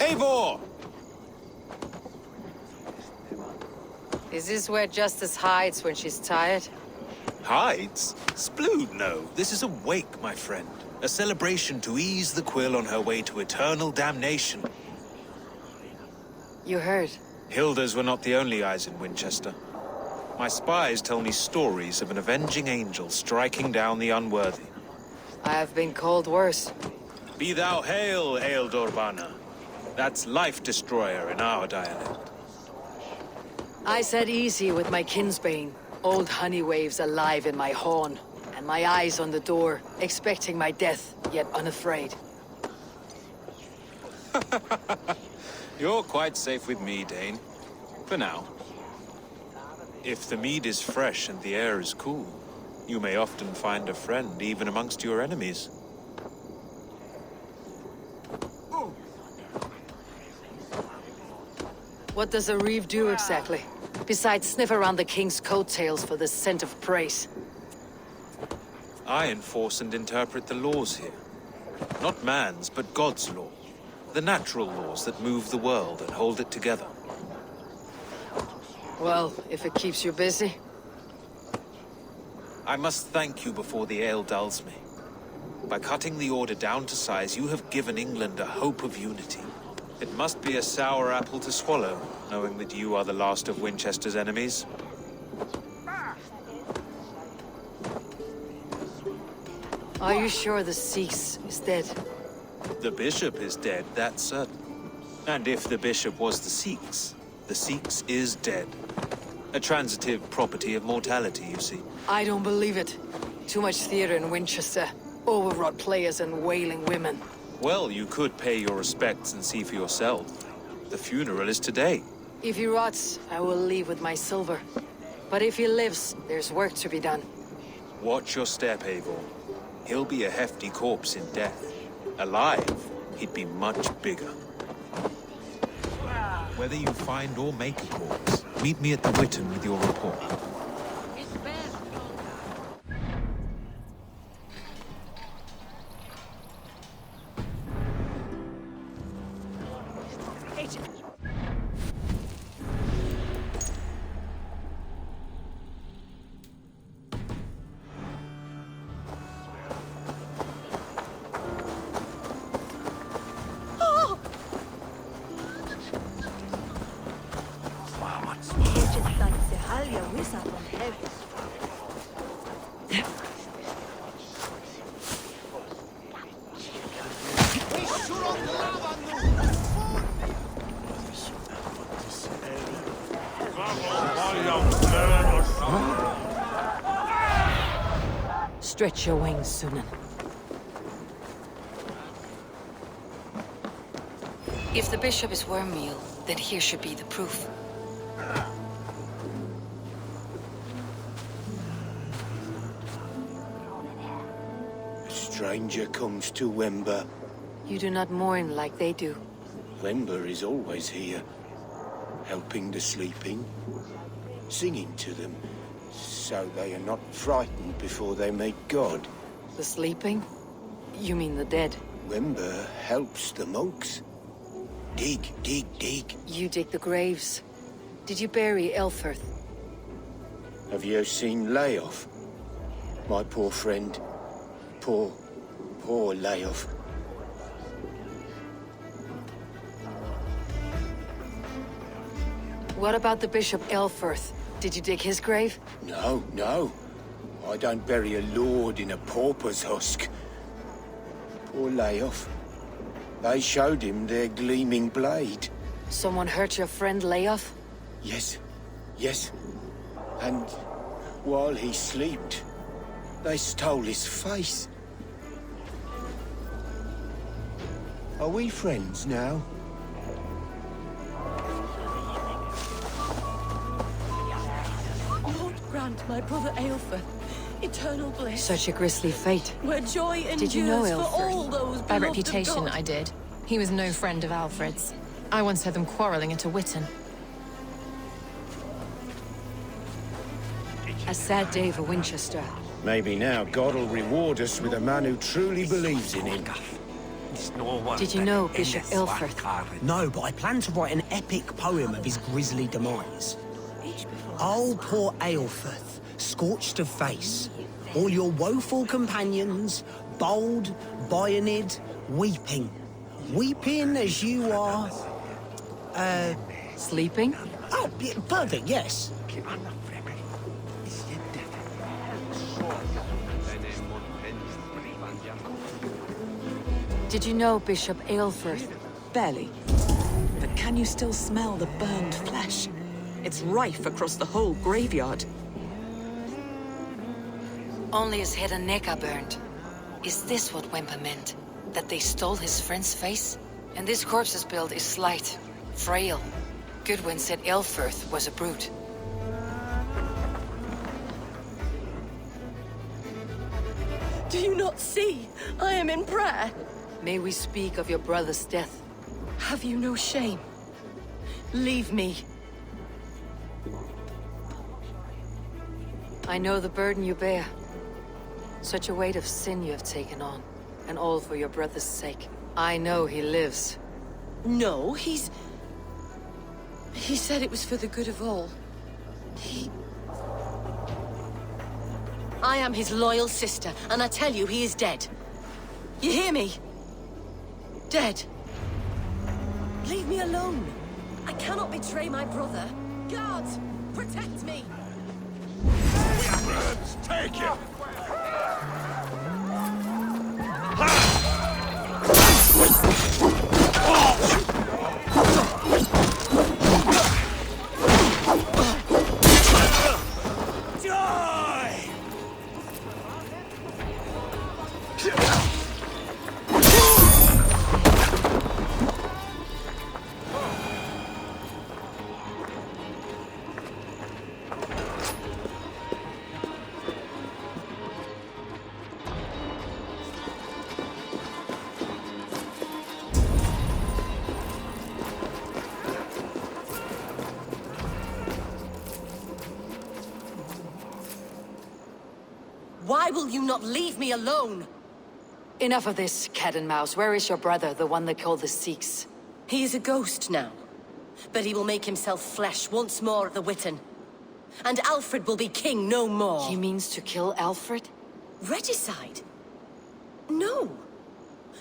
Eivor! Is this where Justice hides when she's tired? Hides? Splood, no. This is a wake, my friend. A celebration to ease the quill on her way to eternal damnation. You heard. Hilda's were not the only eyes in Wincestre. My spies tell me stories of an avenging angel striking down the unworthy. I have been called worse. Be thou hail, Eildorbana. That's Life Destroyer in our dialect. I said easy with my kinsbane. Old honey waves alive in my horn, and my eyes on the door, expecting my death, yet unafraid. You're quite safe with me, Dane. For now. If the mead is fresh and the air is cool, you may often find a friend even amongst your enemies. What does a reeve do exactly? Besides sniff around the king's coattails for the scent of praise. I enforce and interpret the laws here. Not man's, but God's law. The natural laws that move the world and hold it together. Well, if it keeps you busy. I must thank you before the ale dulls me. By cutting the order down to size, you have given England a hope of unity. It must be a sour apple to swallow, knowing that you are the last of Winchester's enemies. Are you sure the Sikhs is dead? The bishop is dead, that's certain. And if the bishop was the Sikhs is dead. A transitive property of mortality, you see. I don't believe it. Too much theater in Winchester. Overwrought players and wailing women. Well, you could pay your respects and see for yourself. The funeral is today. If he rots, I will leave with my silver. But if he lives, there's work to be done. Watch your step, Eivor. He'll be a hefty corpse in death. Alive, he'd be much bigger. Whether you find or make a corpse, meet me at the Witten with your report. Stretch your wings, Sunan. If the bishop is worm meal, then here should be the proof. A stranger comes to Wemba. You do not mourn like they do. Wemba is always here, helping the sleeping, singing to them, so they are not frightened before they meet God. The sleeping? You mean the dead? Wemba helps the monks. Dig, dig, dig. You dig the graves. Did you bury Aelfred? Have you seen Layoff? My poor friend. Poor Layoff. What about the Bishop Aelfred? Did you dig his grave? No, no. I don't bury a lord in a pauper's husk. Poor Layoff. They showed him their gleaming blade. Someone hurt your friend Layoff? Yes, yes. And while he slept, they stole his face. Are we friends now? Lord grant my brother Aelfred eternal bliss. Such a grisly fate. Where joy endures Did you know for Aelfred? all those By beloved reputation, of God. I did. He was no friend of Alfred's. I once heard them quarreling at a Witten. A sad day for Winchester. Maybe now God will reward us with a man who truly believes in him. Did you know Bishop Aelfred? No, but I plan to write an epic poem of his grisly demise. Oh, poor Aelfred, scorched of face. All your woeful companions, bold, Berhianat, weeping. Weeping as you are... Sleeping? Oh, yeah, perfect, yes. Did you know Bishop Aelfred? Barely. But can you still smell the burned flesh? It's rife across the whole graveyard. Only his head and neck are burned. Is this what Wemper meant? That they stole his friend's face? And this corpse's build is slight, frail. Goodwin said Aelfred was a brute. Do you not see? I am in prayer. May we speak of your brother's death? Have you no shame? Leave me. I know the burden you bear. Such a weight of sin you have taken on, and all for your brother's sake. I know he lives. No, He said it was for the good of all. I am his loyal sister, and I tell you he is dead. You hear me? Dead. Leave me alone. I cannot betray my brother. Guards, protect me! Take him! Why will you not leave me alone? Enough of this, cat and mouse. Where is your brother, the one they call the Sikhs? He is a ghost now. But he will make himself flesh once more at the Witten. And Aelfred will be king no more. He means to kill Aelfred? Regicide? No.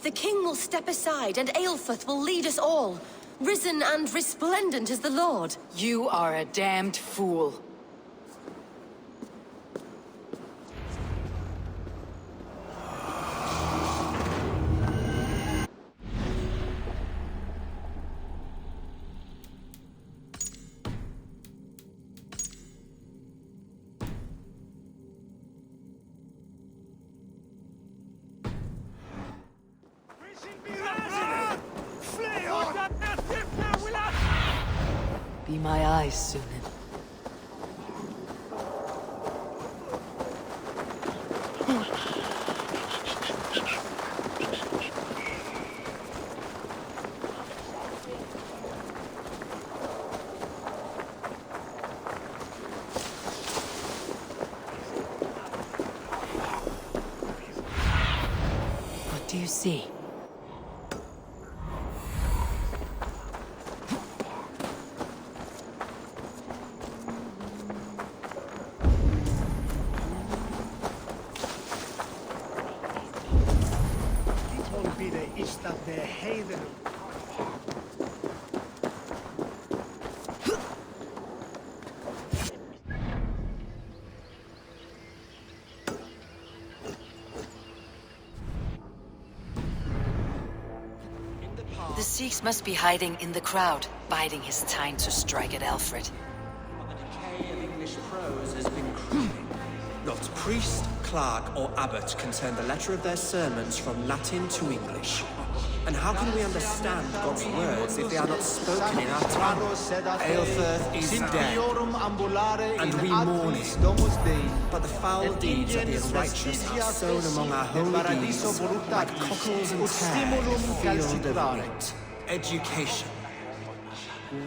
The king will step aside and Aelfred will lead us all. Risen and resplendent as the Lord. You are a damned fool. Be my eyes, Sunan. What do you see? The Sikhs must be hiding in the crowd, biding his time to strike at Aelfred. The decay of English prose has been crumbling. Not priest, clerk, or abbot can turn the letter of their sermons from Latin to English. And how can we understand God's words if they are not spoken in our tongue? Aelfred is dead, and we mourn him. But the foul deeds of the unrighteous are sown among our holy deeds, like cockles and tares in a field of wheat. Education,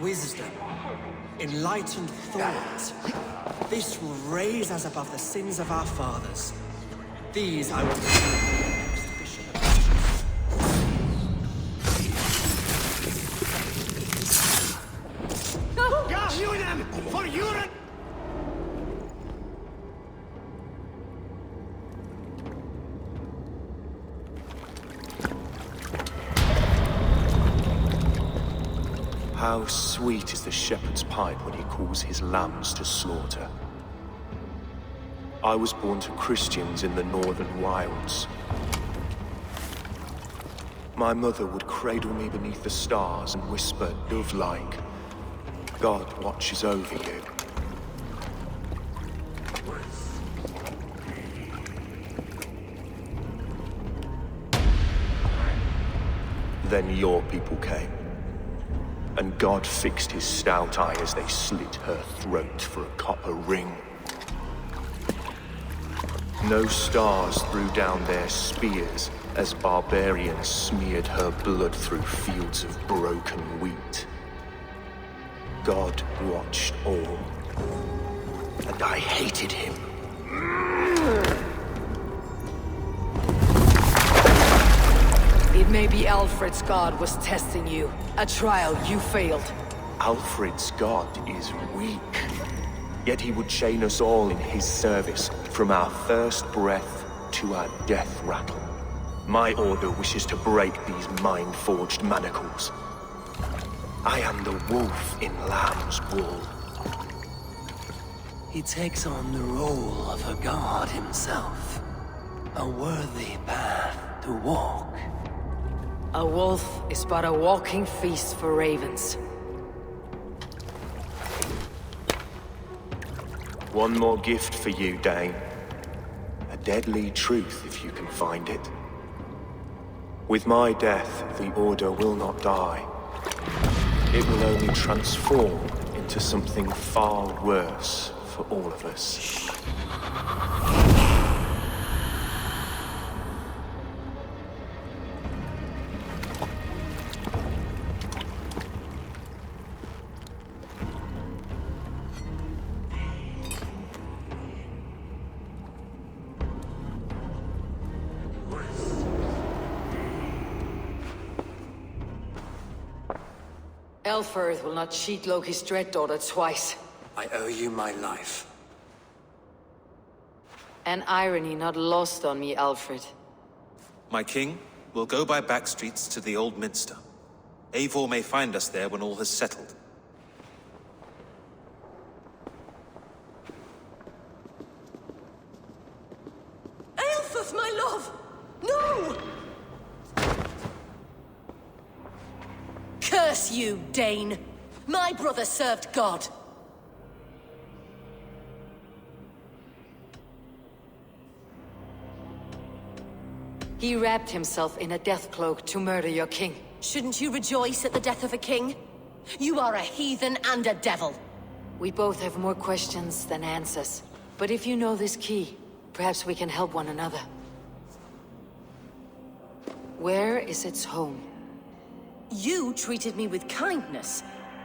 wisdom, enlightened thought. This will raise us above the sins of our fathers. These I will How sweet is the shepherd's pipe when he calls his lambs to slaughter. I was born to Christians in the northern wilds. My mother would cradle me beneath the stars and whisper, dove-like, God watches over you. Then your people came, and God fixed his stout eye as they slit her throat for a copper ring. No stars threw down their spears as barbarians smeared her blood through fields of broken wheat. God watched all, and I hated him. It may be Aelfred's god was testing you. A trial you failed. Aelfred's god is weak. Yet he would chain us all in his service, from our first breath to our death rattle. My order wishes to break these mind-forged manacles. I am the wolf in lamb's wool. He takes on the role of a god himself. A worthy path to walk. A wolf is but a walking feast for ravens. One more gift for you, Dane. A deadly truth, if you can find it. With my death, the Order will not die. It will only transform into something far worse for all of us. Aelfred will not cheat Loki's dread daughter twice. I owe you my life. An irony not lost on me, Aelfred. My king, we'll go by back streets to the old minster. Eivor may find us there when all has settled. Aelfred, my love! No! Curse you, Dane! My brother served God! He wrapped himself in a death cloak to murder your king. Shouldn't you rejoice at the death of a king? You are a heathen and a devil! We both have more questions than answers. But if you know this key, perhaps we can help one another. Where is its home? You treated me with kindness,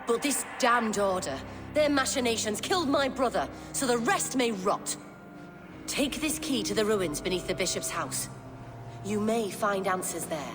but this damned order, their machinations killed my brother, so the rest may rot. Take this key to the ruins beneath the bishop's house. You may find answers there.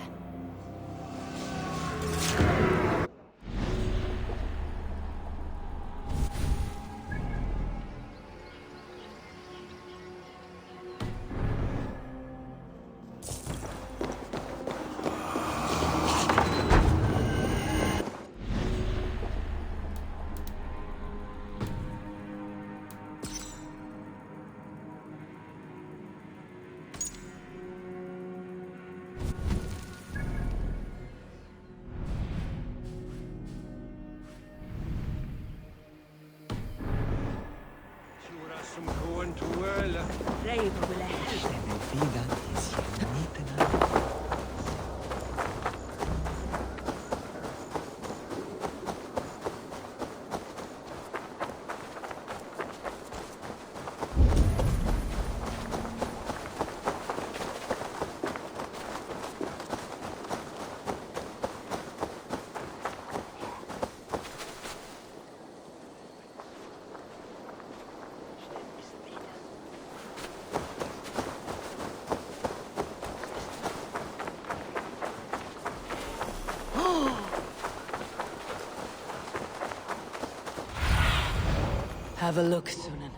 Have a look, Sunan.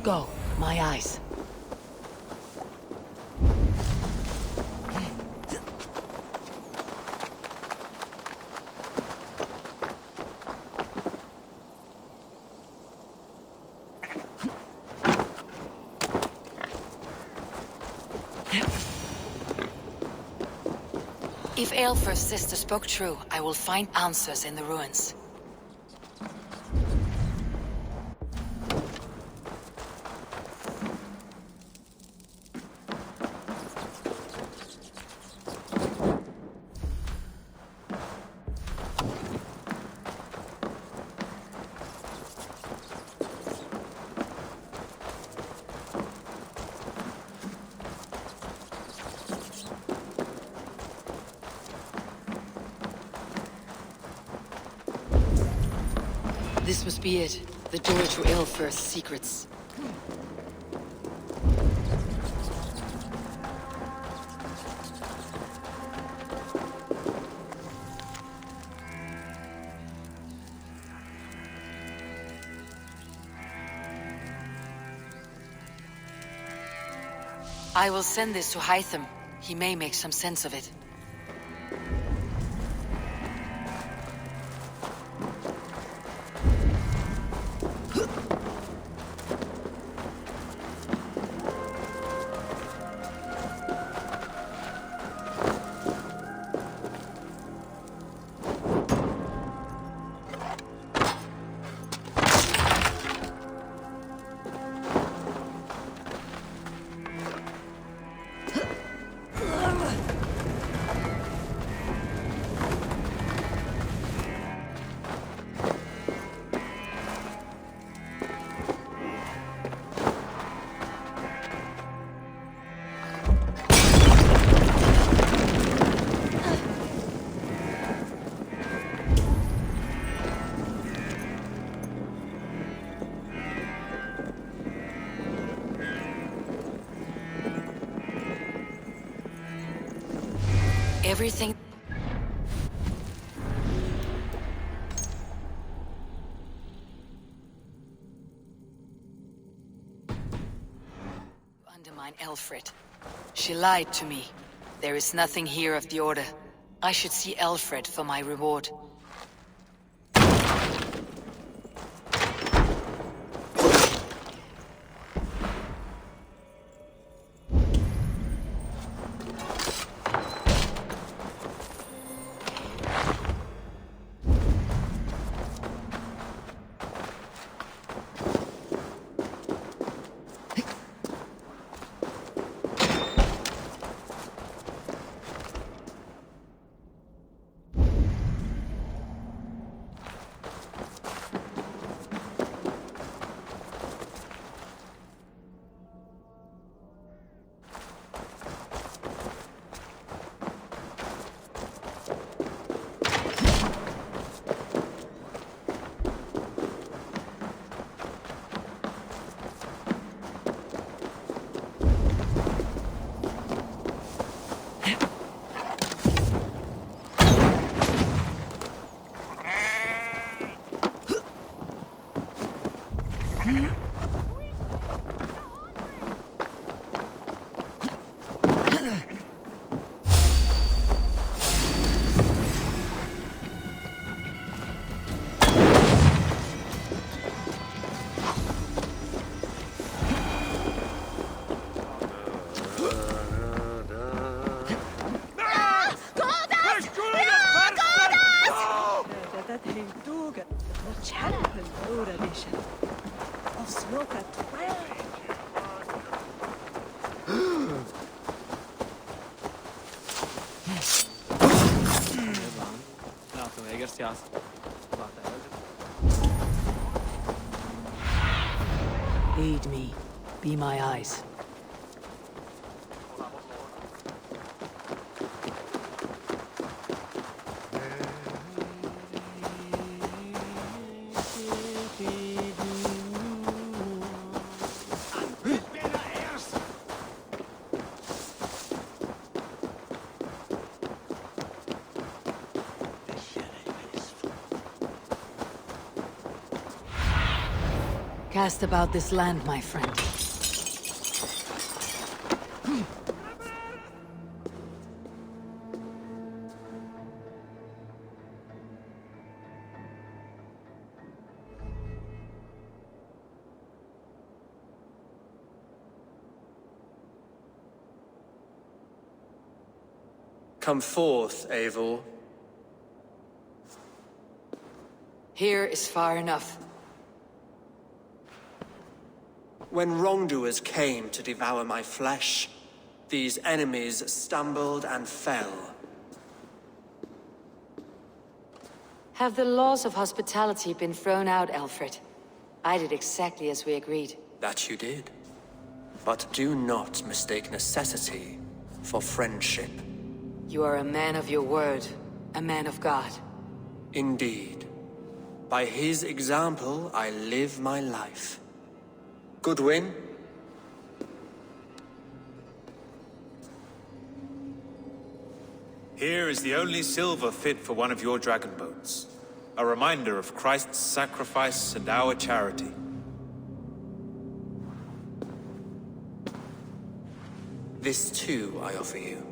Go, my eyes. If Aelfred's sister spoke true, I will find answers in the ruins. This must be it. The door to Aelfred's secrets. I will send this to Hytham. He may make some sense of it. Everything... Undermine Aelfred. She lied to me. There is nothing here of the Order. I should see Aelfred for my reward. Lead me. Be my eyes. Cast about this land, my friend. Come forth, Eivor. Here is far enough. When wrongdoers came to devour my flesh, these enemies stumbled and fell. Have the laws of hospitality been thrown out, Aelfred? I did exactly as we agreed. That you did. But do not mistake necessity for friendship. You are a man of your word, a man of God. Indeed. By his example, I live my life. Goodwin? Here is the only silver fit for one of your dragon boats. A reminder of Christ's sacrifice and our charity. This too I offer you.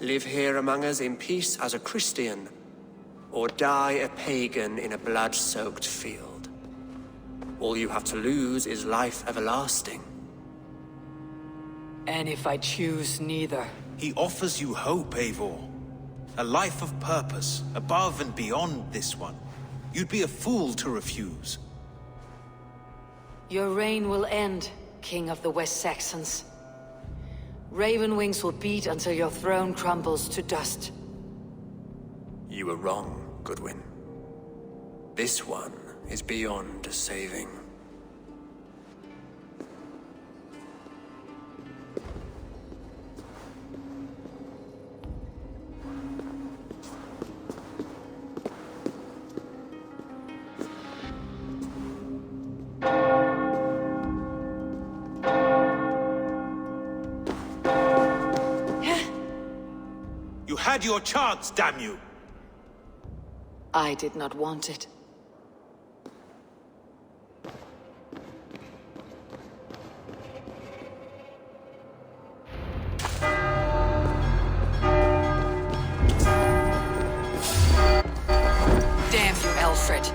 Live here among us in peace as a Christian, or die a pagan in a blood-soaked field. All you have to lose is life everlasting. And if I choose neither? He offers you hope, Eivor. A life of purpose, above and beyond this one. You'd be a fool to refuse. Your reign will end, King of the West Saxons. Raven wings will beat until your throne crumbles to dust. You were wrong, Goodwin. This one is beyond saving. You had your chance, damn you! I did not want it. Damn you, Aelfred.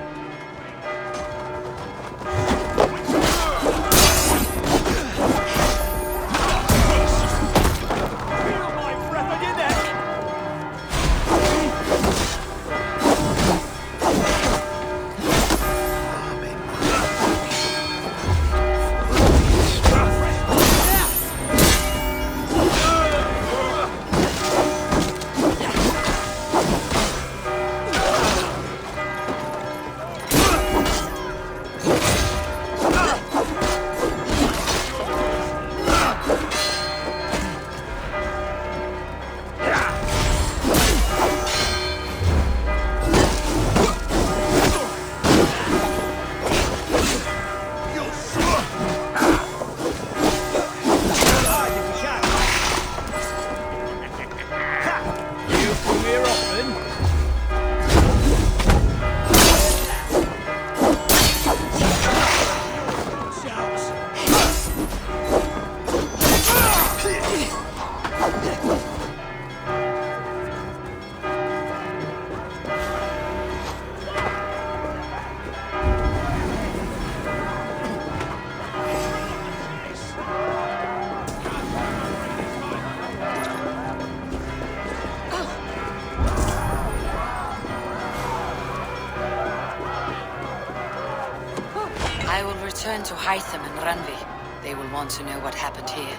I will return to Hytham and Randvi. They will want to know what happened here.